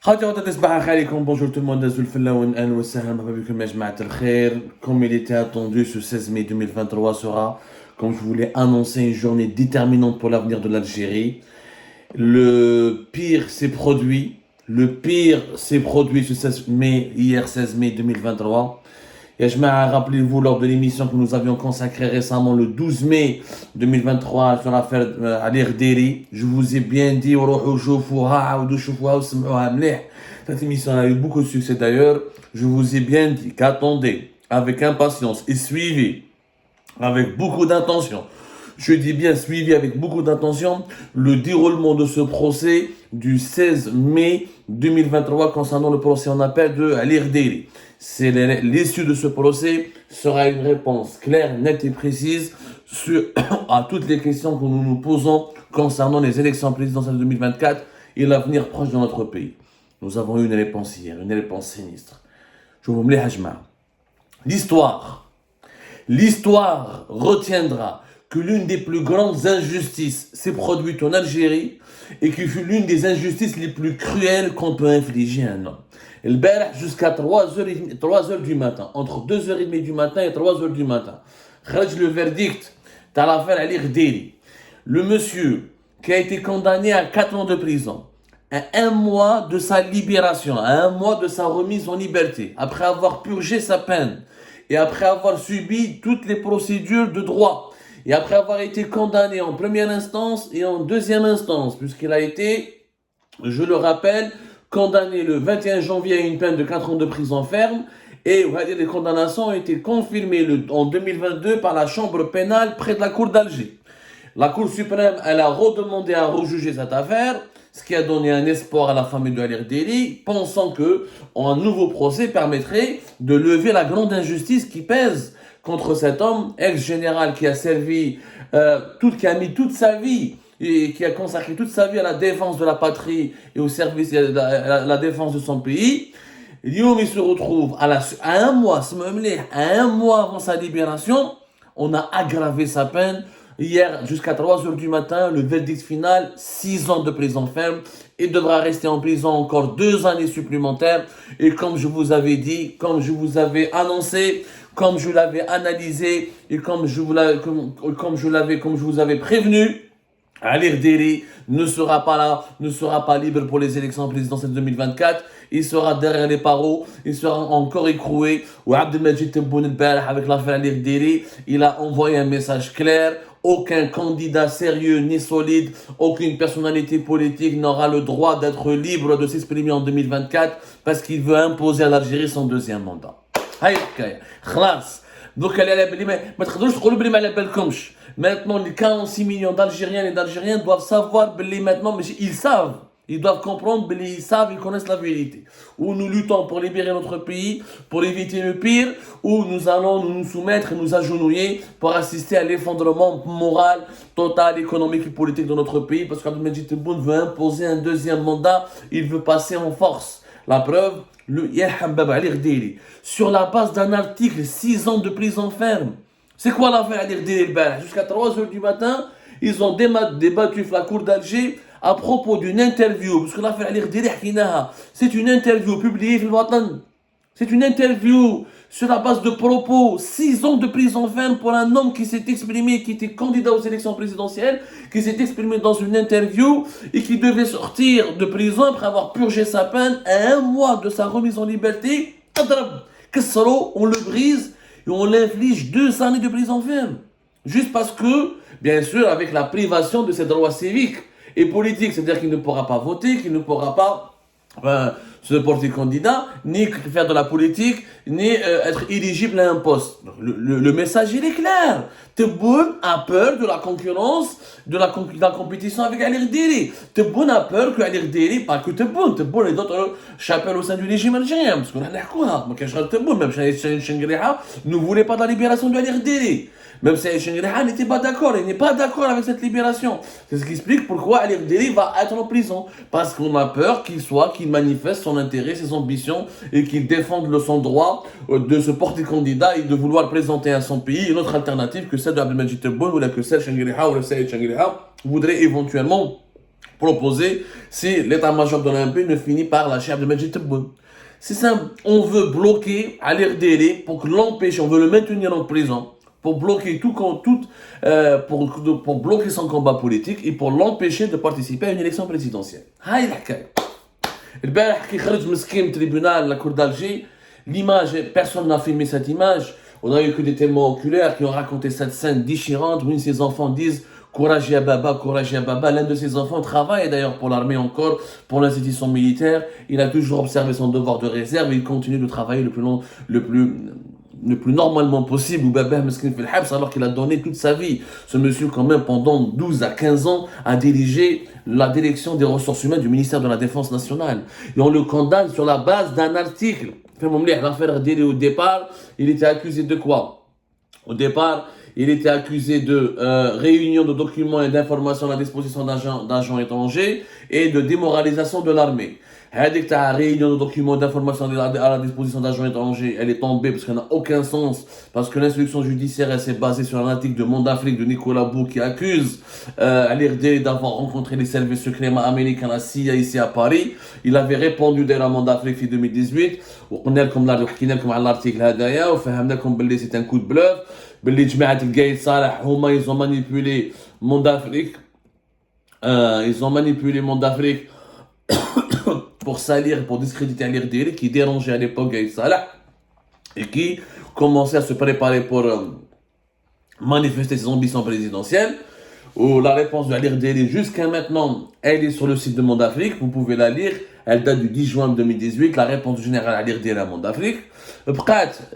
Bonjour tout le monde, comme il était attendu, ce 16 mai 2023 sera, comme je vous l'ai annoncé, une journée déterminante pour l'avenir de l'Algérie. Le pire s'est produit, ce 16 mai, hier 16 mai 2023. Et je rappelez-vous, lors de l'émission que nous avions consacrée récemment le 12 mai 2023 sur l'affaire Ali Rderi, je vous ai bien dit, cette émission a eu beaucoup de succès d'ailleurs, je vous ai bien dit qu'attendez avec impatience et suivez avec beaucoup d'intention, je dis bien suivi avec beaucoup d'intention, le déroulement de ce procès du 16 mai 2023 concernant le procès en appel de Ali Rderi. L'issue de ce procès sera une réponse claire, nette et précise à toutes les questions que nous nous posons concernant les élections présidentielles de 2024 et l'avenir proche de notre pays. Nous avons eu une réponse hier, une réponse sinistre. Je vous mets Hajma. L'histoire retiendra que l'une des plus grandes injustices s'est produite en Algérie et qui fut l'une des injustices les plus cruelles qu'on peut infliger à un homme. Le Barah jusqu'à 3h du matin, entre 2h30 du matin et 3h du matin, le verdict de l'affaire Ali Rderi. Le monsieur qui a été condamné à 4 ans de prison, à 1 mois de sa libération, à 1 mois de sa remise en liberté, après avoir purgé sa peine et après avoir subi toutes les procédures de droit, et après avoir été condamné en première instance et en deuxième instance, puisqu'il a été, je le rappelle, condamné le 21 janvier à une peine de 4 ans de prison ferme, et les condamnations ont été confirmées en 2022 par la chambre pénale près de la cour d'Alger. La Cour suprême, elle a redemandé à rejuger cette affaire, ce qui a donné un espoir à la famille de Ali Rderi, pensant qu'un nouveau procès permettrait de lever la grande injustice qui pèse contre cet homme, ex-général qui a servi, qui a mis toute sa vie et qui a consacré toute sa vie à la défense de la patrie et au service à la défense de son pays. Il se retrouve à 1 mois, à 1 mois avant sa libération, on a aggravé sa peine. Hier, jusqu'à 3h du matin, le verdict final, 6 ans de prison ferme. Il devra rester en prison encore 2 années supplémentaires. Et comme je vous avais dit, comme je vous avais annoncé, comme je l'avais analysé et comme je vous avais prévenu, Ali Rderi ne sera pas là, ne sera pas libre pour les élections présidentielles 2024. Il sera derrière les barreaux, il sera encore écroué. Ou Abdelmajid Tebboune el-Barah, avec l'affaire Ali Rderi, il a envoyé un message clair. Aucun candidat sérieux ni solide, aucune personnalité politique n'aura le droit d'être libre de s'exprimer en 2024 parce qu'il veut imposer à l'Algérie son 2e mandat. Donc, maintenant, les 46 millions d'Algériens et d'Algériens doivent savoir, maintenant, mais ils savent. Ils doivent comprendre, ils connaissent la vérité. Ou nous luttons pour libérer notre pays, pour éviter le pire, ou nous allons nous soumettre et nous agenouiller pour assister à l'effondrement moral, total, économique et politique de notre pays, parce qu'Abdelmajid Tebboune veut imposer un 2e mandat, il veut passer en force. La preuve, le Yerham Baba Ali Rderi, sur la base d'un article, 6 ans de prison ferme. C'est quoi l'affaire Ali Rderi? Jusqu'à 3h du matin, ils ont débattu la cour d'Alger à propos d'une interview, parce que l'affaire Ali Rderi, c'est une interview publiée sur le Watan. C'est une interview sur la base de propos, 6 ans de prison ferme pour un homme qui s'est exprimé, qui était candidat aux élections présidentielles, qui s'est exprimé dans une interview et qui devait sortir de prison après avoir purgé sa peine à 1 mois de sa remise en liberté. On le brise et on l'inflige 2 années de prison ferme. Juste parce que, bien sûr, avec la privation de ses droits civiques et politiques, c'est-à-dire qu'il ne pourra pas voter, qu'il ne pourra pas se porter candidat, ni faire de la politique, ni être éligible à un poste. Le message, il est clair. Tebboune a peur de la concurrence, de la compétition avec Ali Rderi. Tebboune a peur que Ali Rderi, pas que Tebboune et d'autres chapelles au sein du régime algérien. Parce qu'on a quoi? Tebboune, même Saïd Chengriha, ne voulait pas de la libération de Ali Rderi. Même Saïd Chengriha n'était pas d'accord, il n'est pas d'accord avec cette libération. C'est ce qui explique pourquoi Ali Rderi va être en prison. Parce qu'on a peur qu'il manifeste son intérêt, ses ambitions et qu'il défende son droit de se porter candidat et de vouloir présenter à son pays une autre alternative que celle d'Abdelmajid Tebboune ou que celle Chengriha ou le Saïd Chengriha voudrait éventuellement proposé si l'état-major de l'OMP ne finit par lâcher Abdelmajid Tebboune. C'est simple, on veut bloquer Ali Rdélé pour l'empêcher, on veut le maintenir en prison, pour bloquer pour bloquer son combat politique et pour l'empêcher de participer à une élection présidentielle. هاي الحكاية. البارح كي خرج مسكين tribunal la cour d'Alger, l'image, personne n'a filmé cette image. On a eu que des témoins oculaires qui ont raconté cette scène déchirante où ses enfants disent courage ya Baba, courage ya Baba. L'un de ses enfants travaille d'ailleurs pour l'armée encore, pour l'institution militaire. Il a toujours observé son devoir de réserve et il continue de travailler le plus normalement possible. Ou Baba Meskin fil Habs, alors qu'il a donné toute sa vie. Ce monsieur, quand même, pendant 12 à 15 ans, a dirigé la direction des ressources humaines du ministère de la Défense nationale. Et on le condamne sur la base d'un article. L'affaire Délé, au départ, il était accusé de quoi? Au départ, il était accusé de réunion de documents et d'informations à la disposition d'agents étrangers et de démoralisation de l'armée. Dès que tu as réunion de documents et d'informations à la disposition d'agents étrangers, elle est tombée parce qu'elle n'a aucun sens, parce que l'instruction judiciaire elle s'est basée sur un article de Monde Afrique de Nicolas Bou qui accuse l'IRD d'avoir rencontré les services secrets américains, la CIA ici à Paris. Il avait répondu dès la Monde Afrique en 2018. وقلنا لكم على l'article هذايا وفهمناكم باللي c'est un coup de bluff. باللي جماعة القايد صالح هما ils ont manipulé Monde Afrique. Ils ont manipulé Monde Afrique pour salir, pour discréditer l'IRD qui dérangeait à l'époque Gaïd Salah et qui commençait à se préparer pour manifester ses ambitions présidentielles. Où la réponse de l'IRD jusqu'à maintenant, elle est sur le site de Monde Afrique, vous pouvez la lire, elle date du 10 juin 2018, la réponse du général à l'IRD à Monde Afrique.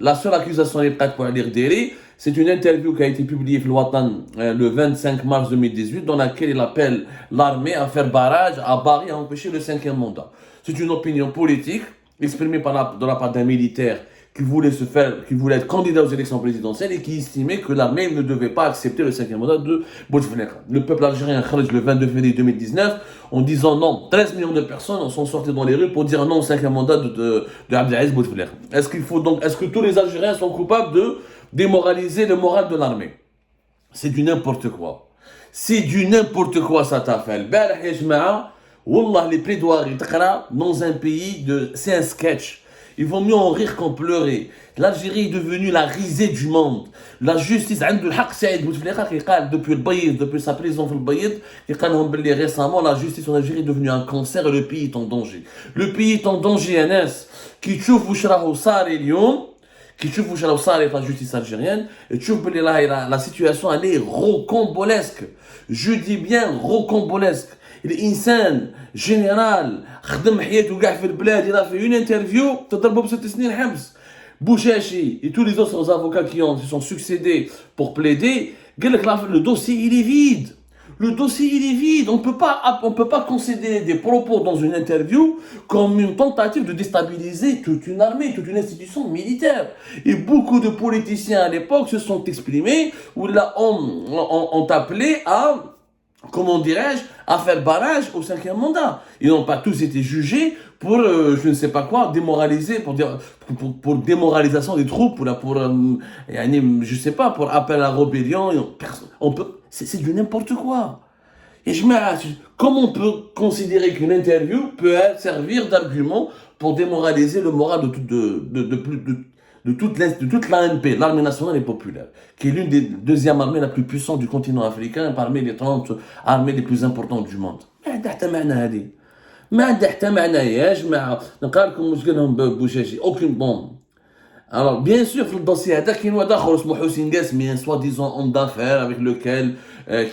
La seule accusation est prête pour l'IRD, c'est une interview qui a été publiée le 25 mars 2018 dans laquelle il appelle l'armée à faire barrage à Bari à empêcher le 5e mandat. C'est une opinion politique exprimée de la part d'un militaire qui voulait être candidat aux élections présidentielles et qui estimait que l'armée ne devait pas accepter le 5e mandat de Bouteflika. Le peuple algérien a le 22 février 2019 en disant non. 13 millions de personnes sont sorties dans les rues pour dire non au 5e mandat de Abdelaziz Bouteflika. Est-ce que tous les Algériens sont coupables de démoraliser le moral de l'armée? C'est du n'importe quoi. C'est du n'importe quoi cette affaire. Wallah, les plaidoiries dans un pays c'est un sketch. Il vaut mieux en rire qu'en pleurer. L'Algérie est devenue la risée du monde. La justice, depuis le Bayid, depuis sa prison le Bayid, récemment, la justice en Algérie est devenue un cancer et le pays est en danger. Le pays est en danger, Anas. Qui tchouf وشراه صار اليوم qui tchouf وشراه صار la justice algérienne et tchouf la situation elle est rocambolesque. Je dis bien rocambolesque. الانسان جنرال خدم حياته كاع في البلاد il a fait une interview تضربوا ب6 سنين حبس. Bouchachi et tous les autres avocats qui se sont succédés pour plaider, le dossier il est vide. Le dossier il est vide. On peut pas concéder des propos dans une interview comme une tentative de déstabiliser toute une armée, toute une institution militaire. Et beaucoup de politiciens à l'époque se sont exprimés ou là ont appelé à, comment dirais-je, à faire barrage au 5e mandat. Ils n'ont pas tous été jugés pour, je ne sais pas quoi, démoraliser, pour démoralisation des troupes, je sais pas, pour appel à rébellion. C'est du n'importe quoi. Et comment on peut considérer qu'une interview peut servir d'argument pour démoraliser le moral de toute l'ANP, l'armée nationale et populaire, qui est l'une des deuxièmes armées la plus puissante du continent africain, parmi les 30 armées les plus importantes du monde. ما عندها حتى معنى يا جماعه نقرا لكم واش قال لهم بوشاشي اوكين بون. Alors, bien sûr, في الدوسي هذا كاين واحد اخر اسمه حسين قاسمي, un soi-disant homme d'affaires avec lequel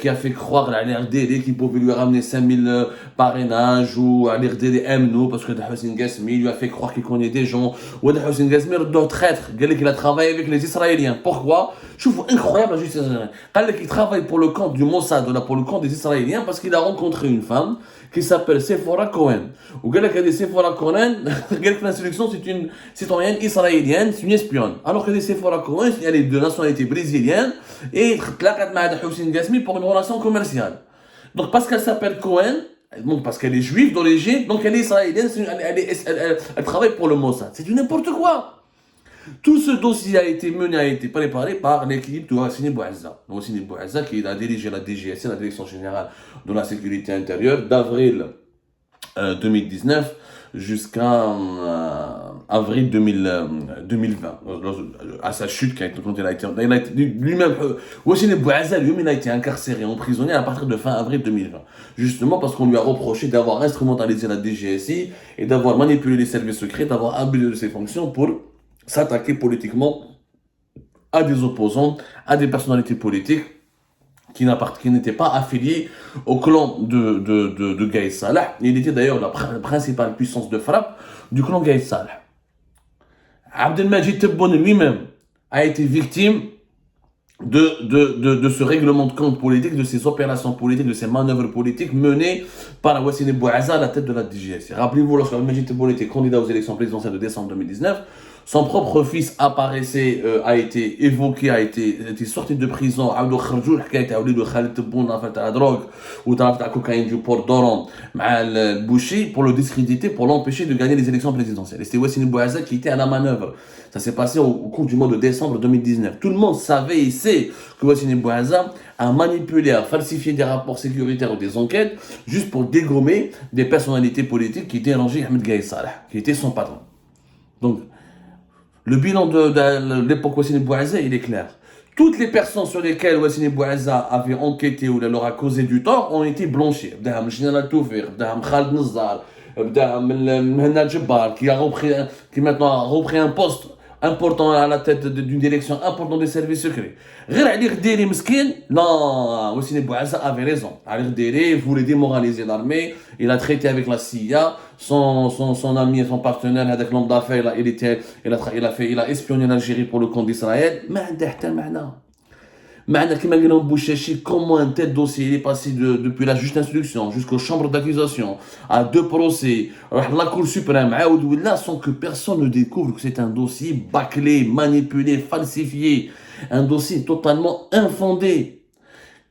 qui a fait croire à l'RDD qu'il pouvait lui ramener 5000 parrainages ou à l'RDD aime nous parce que Hussein Qasmi lui a fait croire qu'il connaît des gens. Ou Hussein Qasmi est traître, il a travaillé avec les Israéliens. Pourquoi? Je trouve incroyable la justice israélienne. Il travaille pour le camp du Mossad, pour le camp des Israéliens parce qu'il a rencontré une femme qui s'appelle Sephora Cohen. Ou Sephora Cohen, l'instruction c'est une citoyenne israélienne, c'est une espionne. Alors que Sephora Cohen, elle est de nationalité brésilienne et Hussein Qasmi pour une relation commerciale. Donc parce qu'elle s'appelle Cohen, donc parce qu'elle est juive d'origine, donc elle est israélienne, elle travaille pour le Mossad. C'est du n'importe quoi. Tout ce dossier a été mené, a été préparé par l'équipe de Wassini Bouazza. Wassini Bouazza qui a dirigé la DGSI, la Direction Générale de la Sécurité Intérieure, d'avril 2019 jusqu'à avril 2020, à sa chute quand il a été lui-même, Wassini Bouazza lui-même il a été incarcéré, emprisonné à partir de fin avril 2020, justement parce qu'on lui a reproché d'avoir instrumentalisé la DGSI et d'avoir manipulé les services secrets, d'avoir abusé de ses fonctions pour s'attaquer politiquement à des opposants, à des personnalités politiques qui n'étaient pas affiliés au clan de Gaïd Salah. Il était d'ailleurs la principale puissance de frappe du clan Gaïd Salah. Abdelmajid Tebboune lui-même a été victime de ce règlement de compte politique, de ces opérations politiques, de ces manœuvres politiques menées par Wassini Bouazza à la tête de la DGSI. Rappelez-vous, lorsque Abdelmajid Tebboune était candidat aux élections présidentielles de décembre 2019, son propre fils apparaissait, a été évoqué, a été sorti de prison. Abdou Kharjoul, qui a été appelé de Khalid Tebboune, dans la drogue, ou dans la cocaïne du port d'Oran, le Bouchi, pour le discréditer, pour l'empêcher de gagner les élections présidentielles. Et c'était Wassini Bouazza qui était à la manœuvre. Ça s'est passé au cours du mois de décembre 2019. Tout le monde savait et sait que Wassini Bouazza a manipulé, a falsifié des rapports sécuritaires ou des enquêtes, juste pour dégommer des personnalités politiques qui dérangeaient Ahmed Gaïd Salah, qui était son patron. Donc, le bilan de l'époque Wassini Bouazza, il est clair. Toutes les personnes sur lesquelles Wassini Bouazza avait enquêté ou leur a causé du tort ont été blanchies. Bdaham Général Toufir, Bdaham Khalid Nazzar, Bdaham Mhenna Djebbar, qui maintenant a repris un poste important à la tête d'une direction importante des services secrets. غير علي غديري مسكين, non, Wassini Bouazza avait raison. Ali Ghederi voulait démoraliser l'armée, il a traité avec la CIA, son ami et son partenaire, avec l'homme d'affaires, il a espionné l'Algérie pour le compte d'Israël. ما عنده حتى معنى. معنى كما قال لهم بوشاشي, comment un tel dossier il est passé depuis la juste instruction jusqu'aux chambres d'accusation, à 2 procès, la Cour suprême, sans que personne ne découvre que c'est un dossier bâclé, manipulé, falsifié, un dossier totalement infondé.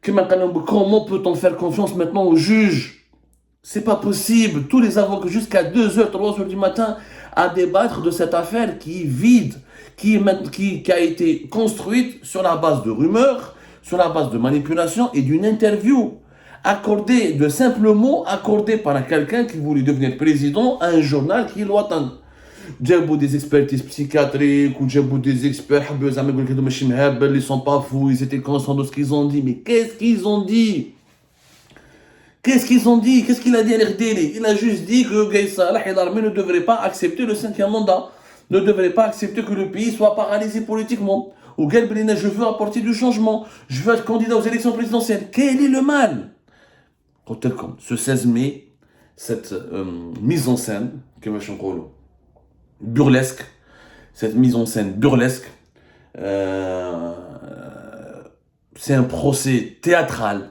Comment peut-on faire confiance maintenant aux juges? C'est pas possible. Tous les avocats jusqu'à 2h, 3h du matin à débattre de cette affaire qui est vide, qui a été construite sur la base de rumeurs, sur la base de manipulation et d'une interview accordée, de simples mots accordés par quelqu'un qui voulait devenir président à un journal qui est lointain. جابوا des expertises psychiatriques ou جابوا des experts ils sont pas fous, ils étaient conscients de ce qu'ils ont dit. Mais qu'est-ce qu'ils ont dit? Qu'est-ce qu'il a dit à l'Rdeli? Il a juste dit que Gaïd Salah et l'armée ne devraient pas accepter le 5e mandat, ne devraient pas accepter que le pays soit paralysé politiquement. Ou Galbrina, je veux apporter du changement, je veux être candidat aux élections présidentielles. Quel est le mal? Comme ce 16 mai, cette mise en scène, burlesque, cette mise en scène burlesque, c'est un procès théâtral,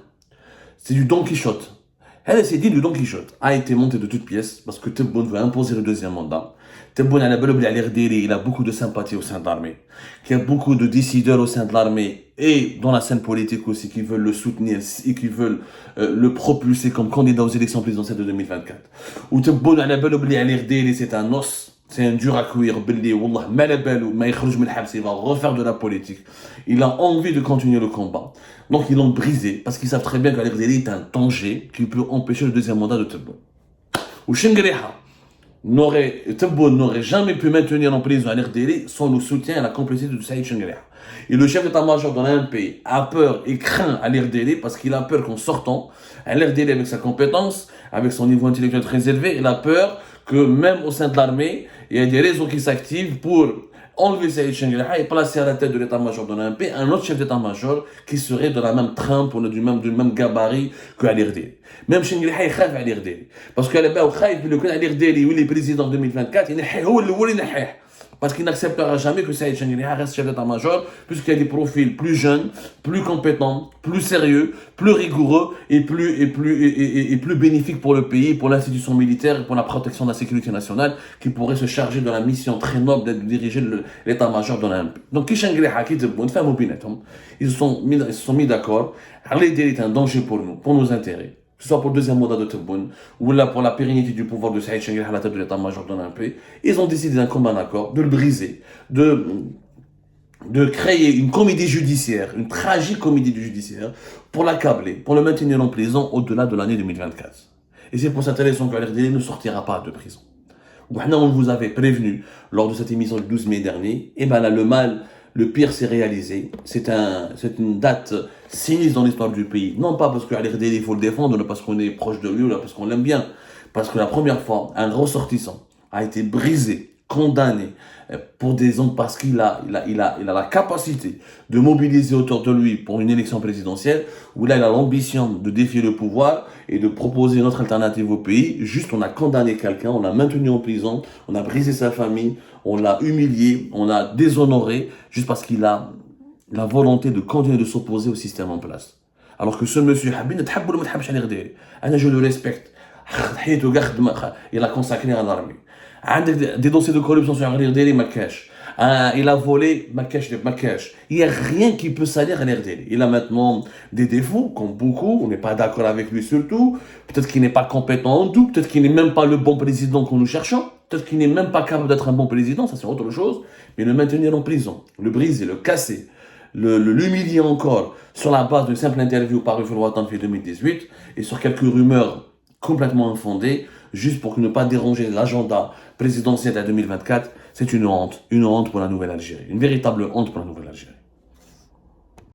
c'est du Don Quichotte. Elle s'est dit du Don Quichotte a été monté de toutes pièces parce que Tebboune veut imposer le 2e mandat. Tebboune il a beaucoup de sympathie au sein de l'armée. Il y a beaucoup de décideurs au sein de l'armée et dans la scène politique aussi qui veulent le soutenir et qui veulent le propulser comme candidat aux élections présidentielles de 2024. Ou Tebboune c'est un os. C'est un dur à cuire, il va refaire de la politique. Il a envie de continuer le combat. Donc ils l'ont brisé, parce qu'ils savent très bien qu'Al-Ghederi est un danger qui peut empêcher le 2e mandat de Tebboune. Ou Chengriha Tebboune n'aurait jamais pu maintenir en prison Al-Ghederi sans le soutien et la complicité de Saïd Chengriha. Et le chef d'état-major dans un pays a peur et craint Al-Ghederi parce qu'il a peur qu'en sortant, Al-Ghederi avec sa compétence, avec son niveau intellectuel très élevé, il a peur que même au sein de l'armée, il y a des réseaux qui s'activent pour enlever Saïd Chengriha et placer à la tête de l'état-major de l'AMP un autre chef d'état-major qui serait de la même trempe ou du même gabarit que Al-Ghederi. Même Chengriha il craint Al-Ghederi. Parce qu'elle est crainte que Al-Ghederi, il est président en 2024, il est parce qu'il n'acceptera jamais que Saïd Chengriha reste chef d'état-major, puisqu'il y a des profils plus jeunes, plus compétents, plus sérieux, plus rigoureux et plus bénéfiques pour le pays, pour l'institution militaire et pour la protection de la sécurité nationale, qui pourraient se charger de la mission très noble de diriger l'état-major de l'AMP. Donc, qui Chengriha, qui Tebboune, ils se sont mis d'accord. Al-Ghederi est un danger pour nous, pour nos intérêts. que ce soit pour le deuxième mandat de Tebboune, ou là pour la pérennité du pouvoir de Saïd Chenguel à la tête de l'état-major de l'ANP, ils ont décidé d'un commun accord de le briser, de créer une comédie judiciaire, une tragique comédie judiciaire, pour l'accabler, pour le maintenir en prison au-delà de l'année 2024. Et c'est pour cette raison que l'RDD ne sortira pas de prison. On vous avait prévenu lors de cette émission du 12 mai dernier, et bien là, le pire s'est réalisé. C'est une date sinistre dans l'histoire du pays. Non pas parce que l'RDD, il faut le défendre, ou parce qu'on est proche de lui, ou parce qu'on l'aime bien. Parce que la première fois, un ressortissant a été brisé, condamné, pour des hommes, parce qu'il a la capacité de mobiliser autour de lui pour une élection présidentielle, où là, il a l'ambition de défier le pouvoir et de proposer une autre alternative au pays. Juste, on a condamné quelqu'un, on l'a maintenu en prison, on a brisé sa famille, on l'a humilié, on l'a déshonoré, juste parce qu'il a la volonté de continuer de s'opposer au système en place. Alors que ce monsieur, je le respecte. Il a consacré à l'armée. Des dossiers de corruption sur l'RDD, il a volé, il n'y a rien qui peut salir l'RDD. Il a maintenant des défauts, comme beaucoup, on n'est pas d'accord avec lui surtout. Peut-être qu'il n'est pas compétent en tout, peut-être qu'il n'est même pas le bon président que nous cherchons, peut-être qu'il n'est même pas capable d'être un bon président, ça c'est autre chose. Mais le maintenir en prison, le briser, le casser, l'humilier encore sur la base d'une simple interview parue sur le Watan en 2018 et sur quelques rumeurs complètement infondées, juste pour ne pas déranger l'agenda présidentiel de 2024, c'est une honte pour la Nouvelle-Algérie, une véritable honte pour la Nouvelle-Algérie.